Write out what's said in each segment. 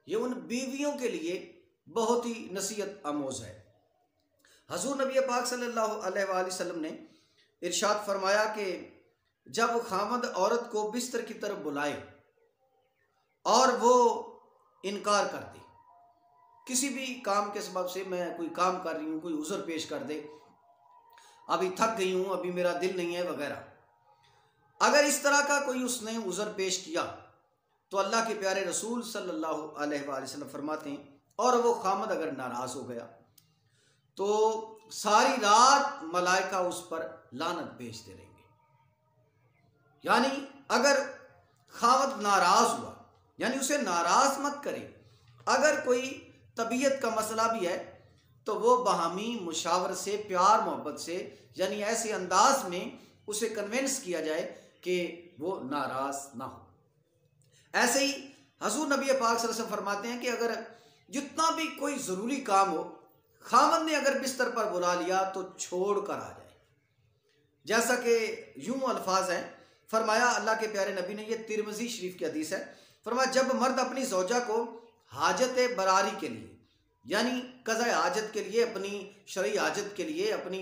ये उन बीवियों के लिए बहुत ही नसीहत आमोज है। हजूर नबी पाक सल्लल्लाहु अलैहि वसल्लम ने इरशाद फरमाया कि जब खामद औरत को बिस्तर की तरफ बुलाए और वो इनकार कर दे, किसी भी काम के सबब से, मैं कोई काम कर रही हूँ, कोई उज़र पेश कर दे, अभी थक गई हूँ, अभी मेरा दिल नहीं है वगैरह, अगर इस तरह का कोई उसने उज़र पेश किया तो अल्लाह के प्यारे रसूल सल्लल्लाहु अलैहि वसल्लम फरमाते हैं, और वो खामद अगर नाराज़ हो गया तो सारी रात मलाइका उस पर लानत भेजते रहेंगे। यानी अगर खामद नाराज़ हुआ, यानी उसे नाराज़ मत करे। अगर कोई तबीयत का मसला भी है तो वो बहामी मुशावर से, प्यार मोहब्बत से, यानी ऐसे अंदाज में उसे कन्विंस किया जाए कि वो नाराज़ ना हो। ऐसे ही हजूर नबी पाक सल्लल्लाहु अलैहि वसल्लम फरमाते हैं कि अगर जितना भी कोई ज़रूरी काम हो, खामद ने अगर बिस्तर पर बुला लिया तो छोड़ कर आ जाए। जैसा कि यूं अल्फाज हैं, फरमाया अल्लाह के प्यारे नबी ने, ये तिरमिज़ी शरीफ की हदीस है, फरमाया जब मर्द अपनी ज़ौजा को हाजत बरारी के लिए, यानी कज़ा हाजत के लिए, अपनी शरई हाजत के लिए, अपनी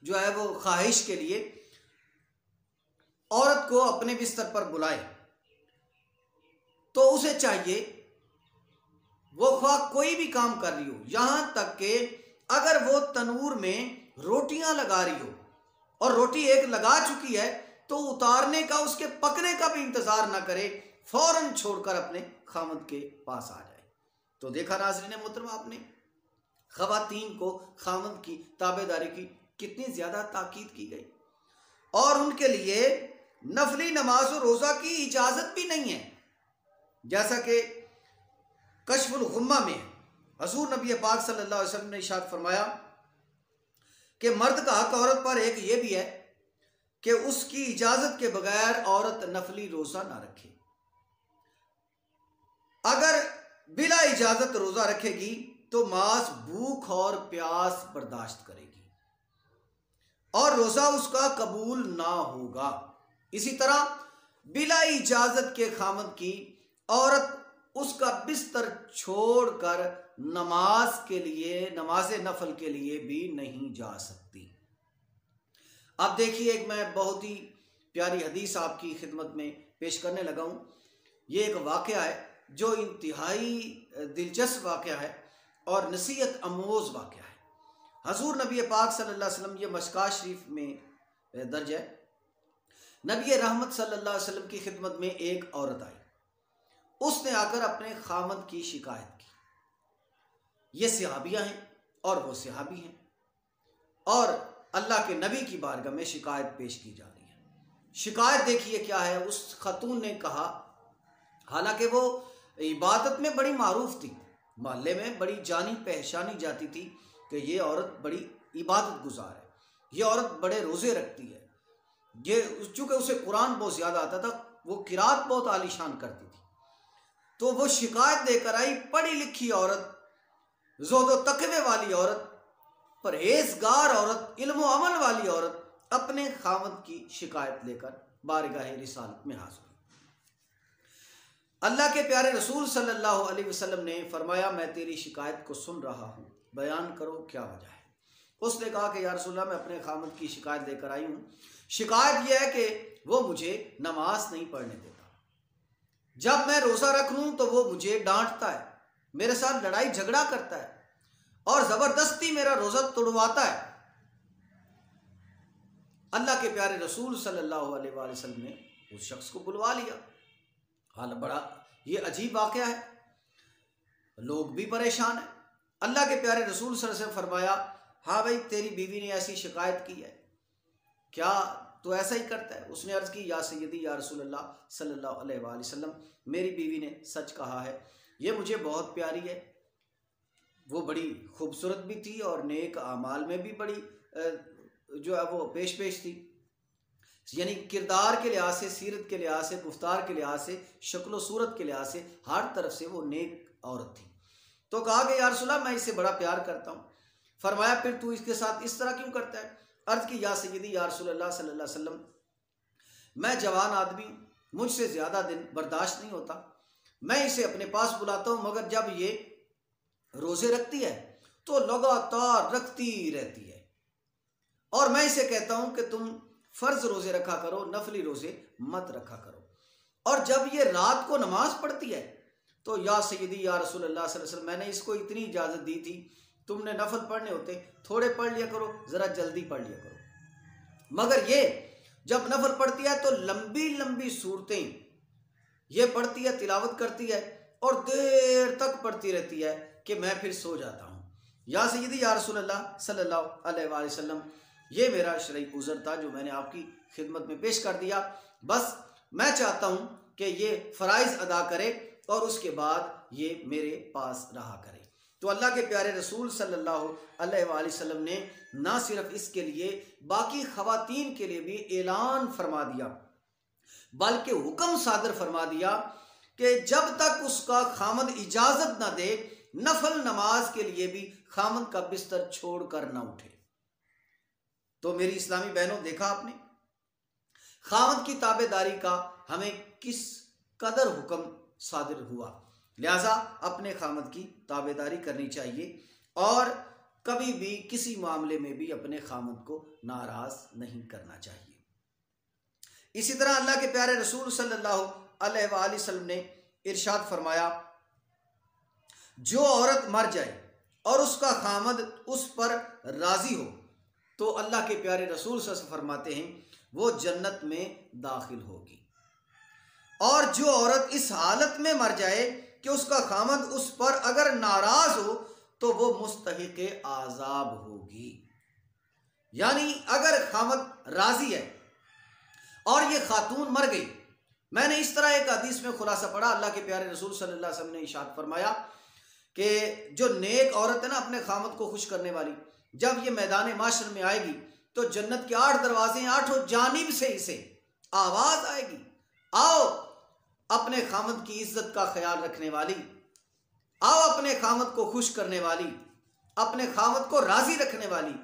जो है वो ख्वाहिश के लिए औरत को अपने बिस्तर पर बुलाए तो उसे चाहिए वो ख्वाह कोई भी काम कर रही हो, यहां तक कि अगर वो तनूर में रोटियां लगा रही हो और रोटी एक लगा चुकी है तो उतारने का, उसके पकने का भी इंतजार ना करे, फौरन छोड़कर अपने खामद के पास आ जाए। तो देखा नाज़रीन मोहतरम, आपने ख़वातीन को खामद की ताबेदारी की कितनी ज़्यादा ताकीद की गई, और उनके लिए नफली नमाज और रोज़ा की इजाज़त भी नहीं है। जैसा कि कश्फुल गुम्मा में हजूर नबी पाक सल्लल्लाहु अलैहि वसल्लम ने इरशाद फरमाया कि मर्द का हक औरत पर एक ये भी है कि उसकी इजाज़त के बगैर औरत नफली रोज़ा ना रखे। अगर बिला इजाज़त रोज़ा रखेगी तो मास भूख और प्यास बर्दाश्त करेगी और रोज़ा उसका कबूल ना होगा। इसी तरह बिला इजाज़त के खामद की औरत उसका बिस्तर छोड़कर नमाज के लिए, नमाज नफल के लिए भी नहीं जा सकती। अब देखिए, एक मैं बहुत ही प्यारी हदीस आपकी खिदमत में पेश करने लगा हूँ। ये एक वाक़या है जो इंतहाई दिलचस्प वाक़या है और नसीहत अमोज़ वाक़या है। हजूर नबी पाक सल्लल्लाहु अलैहि वसल्लम, ये मशकात शरीफ में दर्ज है, नबी रहमत सल्लल्लाहु अलैहि वसल्लम की खिदमत में एक औरत आई। उसने आकर अपने खामद की शिकायत की। ये सहाबिया हैं और वो सहाबी हैं, और अल्लाह के नबी की बारगाह में शिकायत पेश की जा रही है। शिकायत देखिए क्या है। उस खतून ने कहा, हालांकि वो इबादत में बड़ी मारूफ थी, मोहल्ले में बड़ी जानी पहचानी जाती थी कि ये औरत बड़ी इबादत गुजार है, ये औरत बड़े रोज़े रखती है, ये चूँकि उसे कुरान बहुत ज़्यादा आता था, वो किरात बहुत आलीशान करती थी। तो वो शिकायत देकर आई, पढ़ी लिखी औरत, ज़ोदो तकवे वाली औरत, परहेजगार औरत, इल्म अमल वाली औरत अपने खामद की शिकायत लेकर बारगाह रिसालत में हाज़िर हुई। अल्लाह के प्यारे रसूल सल्लल्लाहु अलैहि वसल्लम ने फरमाया, मैं तेरी शिकायत को सुन रहा हूँ, बयान करो क्या वजह है। उसने कहा कि या रसूलल्लाह, मैं अपने खामद की शिकायत लेकर आई हूँ। शिकायत यह है कि वो मुझे नमाज नहीं पढ़ने देता, जब मैं रोज़ा रख लूँ तो वो मुझे डांटता है, मेरे साथ लड़ाई झगड़ा करता है और ज़बरदस्ती मेरा रोज़ा तोड़वाता है। अल्लाह के प्यारे रसूल सल्लल्लाहु अलैहि वसल्लम ने उस शख्स को बुलवा लिया। हाल बड़ा ये अजीब वाक़या है, लोग भी परेशान हैं। अल्लाह के प्यारे रसूल सल्लल्लाहु अलैहि वसल्लम फरमाया, हाँ भाई, तेरी बीवी ने ऐसी शिकायत की है, क्या तो ऐसा ही करता है? उसने अर्ज़ की, या सय्यदी या रसूलल्लाह सल्लल्लाहु अलैहि वसल्लम, मेरी बीवी ने सच कहा है, ये मुझे बहुत प्यारी है, वो बड़ी खूबसूरत भी थी और नेक आमाल में भी बड़ी जो है वो पेश थी, यानी किरदार के लिहाज से, सीरत के लिहाज से, गुफ्तार के लिहाज से, शक्ल सूरत के लिहाज से, हर तरफ से वो नेक औरत थी। तो कहा कि या रसूलल्लाह, मैं इससे बड़ा प्यार करता हूँ। फरमाया, फिर तू इसके साथ इस तरह क्यों करता है? अर्ज़ की, या सय्यदी या रसूलल्लाह सल्लल्लाहु अलैहि वसल्लम, मैं जवान आदमी, मुझसे ज़्यादा दिन बर्दाश्त नहीं होता, मैं इसे अपने पास बुलाता हूं, मगर जब ये रोजे रखती है तो लगातार रखती रहती है। और मैं इसे कहता हूं कि तुम फर्ज रोजे रखा करो, नफली रोजे मत रखा करो। और जब ये रात को नमाज पढ़ती है तो या सैयदी या रसूल अल्लाह सल्लल्लाहु अलैहि वसल्लम, मैंने इसको इतनी इजाजत दी थी, तुमने नफल पढ़ने होते थोड़े पढ़ लिया करो, जरा जल्दी पढ़ लिया करो। मगर ये जब नफल पढ़ती है तो लंबी लंबी सूरतें ये पढ़ती है, तिलावत करती है और देर तक पढ़ती रहती है कि मैं फिर सो जाता हूँ। या सैयदी या रसूल अल्लाह सल्लल्लाहु अलैहि वसल्लम, ये मेरा शरई उज़र था जो मैंने आपकी खिदमत में पेश कर दिया। बस मैं चाहता हूँ कि ये फ़राइज़ अदा करे और उसके बाद ये मेरे पास रहा करे। तो अल्लाह के प्यारे रसूल सल्लल्लाहु अलैहि वसल्लम ने ना सिर्फ इसके लिए बाकी ख़वातीन के लिए भी ऐलान फरमा दिया, बल्कि हुक्म सादर फरमा दिया कि जब तक उसका खामद इजाज़त ना दे, नफल नमाज के लिए भी खामद का बिस्तर छोड़कर ना उठे। तो मेरी इस्लामी बहनों, देखा आपने खामद की ताबेदारी का हमें किस कदर हुक्म सादिर हुआ। लिहाजा अपने खामद की ताबेदारी करनी चाहिए और कभी भी किसी मामले में भी अपने खामद को नाराज नहीं करना चाहिए। इसी तरह अल्लाह के प्यारे रसूल सल्लल्लाहु अलैहि वसल्लम ने इरशाद फरमाया, जो औरत मर जाए और उसका खामद उस पर राजी हो तो अल्लाह के प्यारे रसूल सल्लल्लाहु अलैहि वसल्लम फरमाते हैं वो जन्नत में दाखिल होगी। और जो औरत इस हालत में मर जाए कि उसका खामद उस पर अगर नाराज हो तो वो मुस्तहिक़े आज़ाब होगी। यानी अगर खामद राजी है और ये खातून मर गई, मैंने इस तरह एक हदीस में खुलासा पढ़ा, अल्लाह के प्यारे रसूल सल्लल्लाहु अलैहि वसल्लम ने इरशाद फरमाया कि जो नेक औरत है ना अपने खामद को खुश करने वाली, जब ये मैदान माशर में आएगी तो जन्नत के 8 दरवाजे, 8 जानिब से इसे आवाज आएगी, आओ अपने खामद की इज्जत का ख्याल रखने वाली, आओ अपने खामद को खुश करने वाली, अपने खामद को राजी रखने वाली।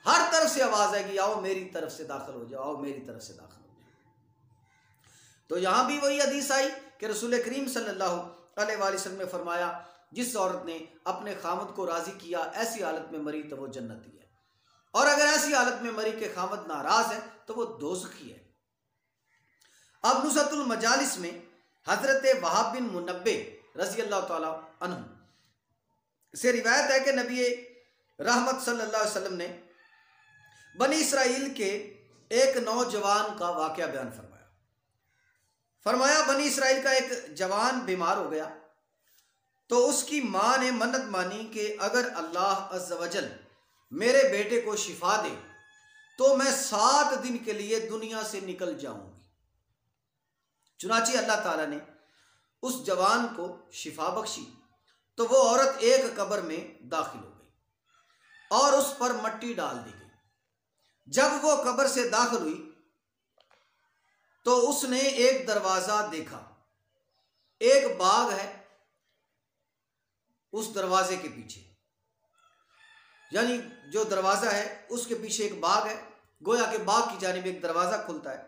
हर तरफ से आवाज आएगी, आओ मेरी तरफ से दाखिल हो जाओ, आओ मेरी तरफ से दाखिल हो जाओ। तो यहां भी वही हदीस आई कि रसूल करीम सल्लल्लाहु अलैहि वसल्लम ने फरमाया, जिस औरत ने अपने खामद को राजी किया, ऐसी हालत में मरी तो वो जन्नती है, और अगर ऐसी हालत में मरी के खामद नाराज है तो वो दोज़खी है। अब नुसरतुल मजालिस में हजरत वहाब बिन मुनब्बे रज़ी अल्लाह ताला अन्हु से रिवायत है कि नबी रहमत सल्लल्लाहु अलैहि वसल्लम ने बनी इसराइल के एक नौजवान का वाक़या बयान फरमाया, बनी इसराइल का एक जवान बीमार हो गया तो उसकी माँ ने मन्नत मानी कि अगर अल्लाह अज़्ज़ वजल मेरे बेटे को शिफा दे तो मैं 7 दिन के लिए दुनिया से निकल जाऊंगी। चुनांचे अल्लाह ताला ने उस जवान को शिफा बख्शी तो वो औरत एक कब्र में दाखिल हो गई और उस पर मट्टी डाल दी गई। जब वो कब्र से दाखिल हुई तो उसने एक दरवाजा देखा, एक बाग है उस दरवाजे के पीछे, यानी जो दरवाजा है उसके पीछे एक बाग है, गोया के बाग की जानिब एक दरवाजा खुलता है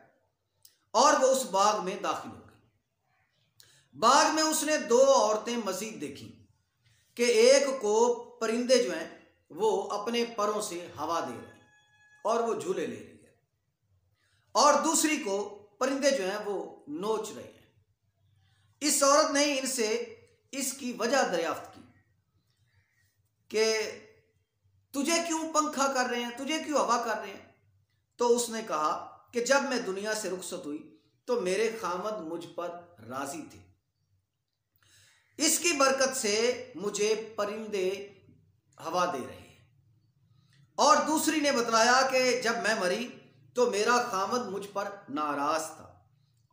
और वो उस बाग में दाखिल हो गई। बाग में उसने 2 औरतें मजीद देखी कि एक को परिंदे जो हैं वो अपने परों से हवा दे रहे हैं और वो झूले ले रही है, और दूसरी को परिंदे जो हैं वो नोच रहे हैं। इस औरत ने इनसे इसकी वजह दरियाफ्त की कि तुझे क्यों पंखा कर रहे हैं, तुझे क्यों हवा कर रहे हैं। तो उसने कहा कि जब मैं दुनिया से रुखसत हुई तो मेरे खामद मुझ पर राजी थे, इसकी बरकत से मुझे परिंदे हवा दे रहे हैं। और दूसरी ने बतलाया कि जब मैं मरी तो मेरा खामद मुझ पर नाराज था,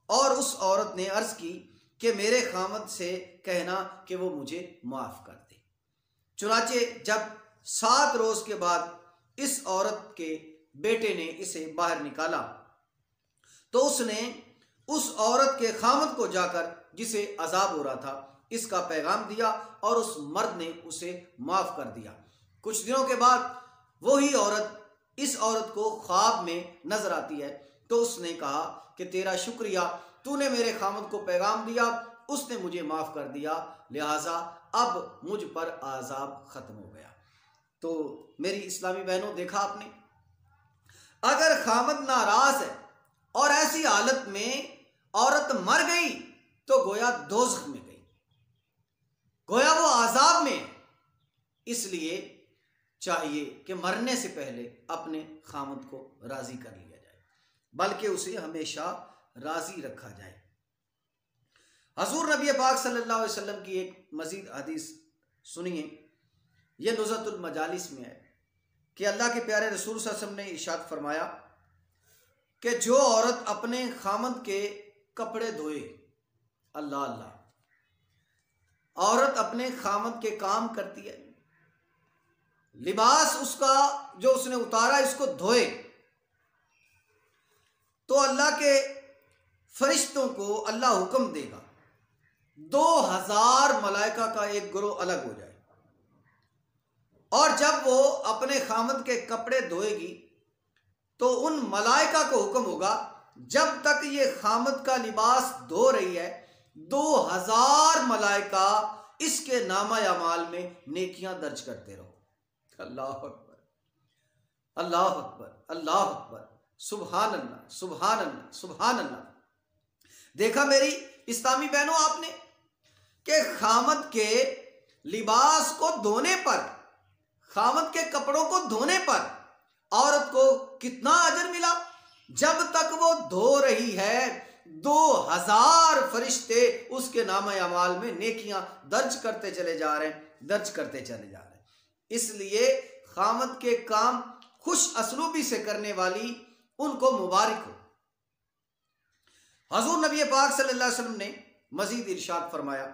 और उस औरत ने अर्ज की कि मेरे खामद से कहना कि वो मुझे माफ कर दे। चुनाचे जब 7 रोज के बाद इस औरत के बेटे ने इसे बाहर निकाला तो उसने उस औरत के खामद को जाकर, जिसे अजाब हो रहा था, इसका पैगाम दिया और उस मर्द ने उसे माफ कर दिया। कुछ दिनों के बाद वही औरत इस औरत को ख्वाब में नजर आती है तो उसने कहा कि तेरा शुक्रिया, तूने मेरे खामद को पैगाम दिया उसने मुझे माफ़ कर दिया, लिहाजा अब मुझ पर आज़ाब ख़त्म हो गया। तो मेरी इस्लामी बहनों, देखा आपने, अगर खामद नाराज़ है और ऐसी हालत में औरत मर गई तो गोया दोज़ख में गई, गोया वो आज़ाब में है। इसलिए चाहिए कि मरने से पहले अपने खामद को राज़ी कर लिया जाए, बल्कि उसे हमेशा राज़ी रखा जाए। हज़ूर नबी पाक सल्लल्लाहु अलैहि वसल्लम की एक मज़ीद हदीस सुनिए, यह नुज़हतुल मजालिस में है कि अल्लाह के प्यारे रसूल सल्लल्लाहु अलैहि वसल्लम ने इरशाद फरमाया कि जो औरत अपने खामद के कपड़े धोए, अल्लाह अल्लाह, औरत अपने खामद के काम करती है, लिबास उसका जो उसने उतारा इसको धोए, तो अल्लाह के फरिश्तों को अल्लाह हुक्म देगा 2000 मलाइका का एक ग्रोह अलग हो जाए, और जब वो अपने खामद के कपड़े धोएगी तो उन मलाइका को हुक्म होगा, जब तक ये खामद का लिबास धो रही है 2000 मलाइका इसके नामा अमाल में नेकियां दर्ज करते रहो। अल्लाह अकबर, अल्लाह अकबर, अल्लाह अकबर, सुभान अल्लाह, सुभान अल्लाह, सुभान अल्लाह। देखा मेरी इस्लामी बहनों आपने कि खामद के लिबास को धोने पर, खामद के कपड़ों को धोने पर औरत को कितना अजर मिला। जब तक वो धो रही है 2000 फरिश्ते उसके नामे अमाल में नेकियां दर्ज करते चले जा रहे हैं, दर्ज करते चले जा रहे हैं। इसलिए खामद के काम खुश असलूबी से करने वाली उनको मुबारक हो। हजूर नबी पाक सल्लल्लाहु अलैहि वसल्लम ने मजीद इरशाद फरमाया,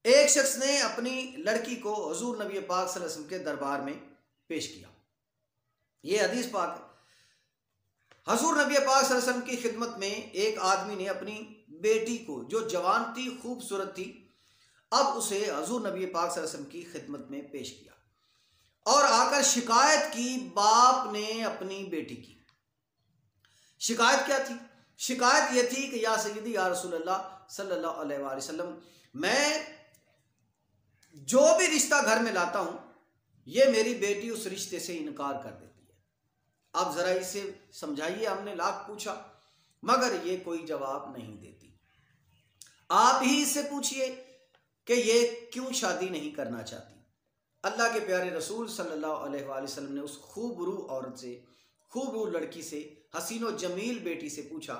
एक शख्स ने अपनी लड़की को हजूर नबी पाक सल्लल्लाहु अलैहि वसल्लम के दरबार में पेश किया। यह हदीस पाक है। हजूर नबी पाक सल्लल्लाहु अलैहि वसल्लम की खिदमत में एक आदमी ने अपनी बेटी को, जो जवान थी, खूबसूरत थी, अब उसे हजूर नबी पाक सल्लल्लाहु अलैहि वसल्लम की खिदमत में पेश किया और आकर शिकायत की। बाप ने अपनी बेटी की शिकायत क्या थी? शिकायत यह थी कि या सय्यदी या रसूलल्लाह सल्लल्लाहु अलैहि वसल्लम, मैं जो भी रिश्ता घर में लाता हूं, ये मेरी बेटी उस रिश्ते से इनकार कर देती है। अब जरा इसे समझाइए। हमने लाख पूछा मगर ये कोई जवाब नहीं देती। आप ही इससे पूछिए कि ये क्यों शादी नहीं करना चाहती। अल्लाह के प्यारे रसूल सल्लल्लाहु अलैहि वसल्लम ने उस खूबरू औरत से, खूबरू लड़की से, हसीनो जमील बेटी से पूछा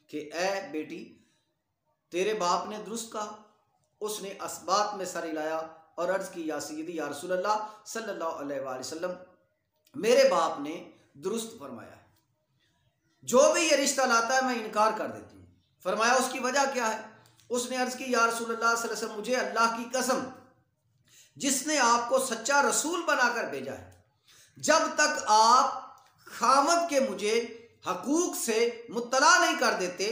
कि ए बेटी, तेरे बाप ने दुरुस्त कहा? उसने असबात में सर हिलाया और अर्ज की, या सय्यदी या रसूलल्लाह सल्लल्लाहु अलैहि वसल्लम, मेरे बाप ने दुरुस्त फरमाया है, जो भी ये रिश्ता लाता है मैं इनकार कर देती हूँ। फरमाया उसकी वजह क्या है? उसने अर्ज की, या रसूलल्लाह सल्लल्लाहु अलैहि वसल्लम, मुझे अल्लाह की कसम जिसने आपको सच्चा रसूल बनाकर भेजा है, जब तक आप खामद के मुझे हकूक से मुत्तला नहीं कर देते,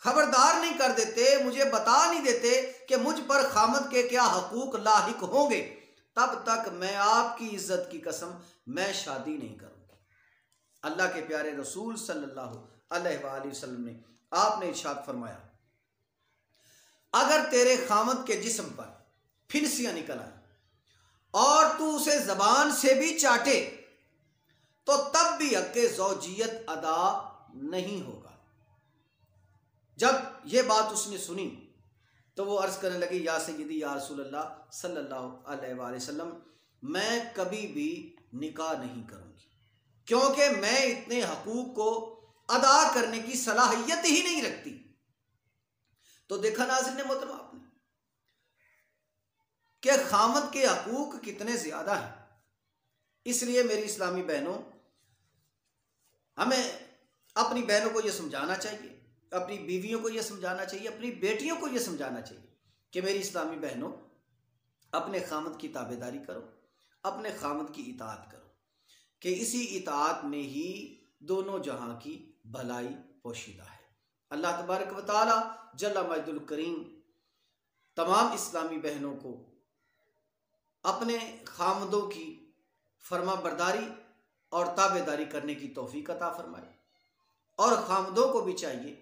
खबरदार नहीं कर देते, मुझे बता नहीं देते कि मुझ पर खामद के क्या हकूक लाहिक होंगे, तब तक मैं आपकी इज्जत की कसम मैं शादी नहीं करूंगी। अल्लाह के प्यारे रसूल सल्लल्लाहु अलैहि वसल्लम ने आपने इरशाद फरमाया, अगर तेरे खामद के जिस्म पर फिनसियां निकल आए और तू उसे जबान से भी चाटे तो तब भी हक़्क़े ज़ौजियत अदा नहीं होगा। जब यह बात उसने सुनी तो वो अर्ज करने लगी, या सय्यदी या रसूलल्लाह सल्लल्लाहु अलैहि वसल्लम, मैं कभी भी निकाह नहीं करूंगी, क्योंकि मैं इतने हकूक को अदा करने की सलाहियत ही नहीं रखती। तो देखा नाज़रीन मोहतरम आपने कि खामद के हकूक कितने ज्यादा हैं। इसलिए मेरी इस्लामी बहनों, हमें अपनी बहनों को यह समझाना चाहिए, अपनी बीवियों को यह समझाना चाहिए, अपनी बेटियों को यह समझाना चाहिए कि मेरी इस्लामी बहनों, अपने खामद की ताबेदारी करो, अपने खामद की इताअत करो, कि इसी इताअत में ही दोनों जहां की भलाई पोशीदा है। अल्लाह तबारक व तआला जल्ला मजदुल करीम तमाम इस्लामी बहनों को अपने खामदों की फरमा बरदारी और ताबेदारी करने की तौफीक अता फरमाए, और खामदों को भी चाहिए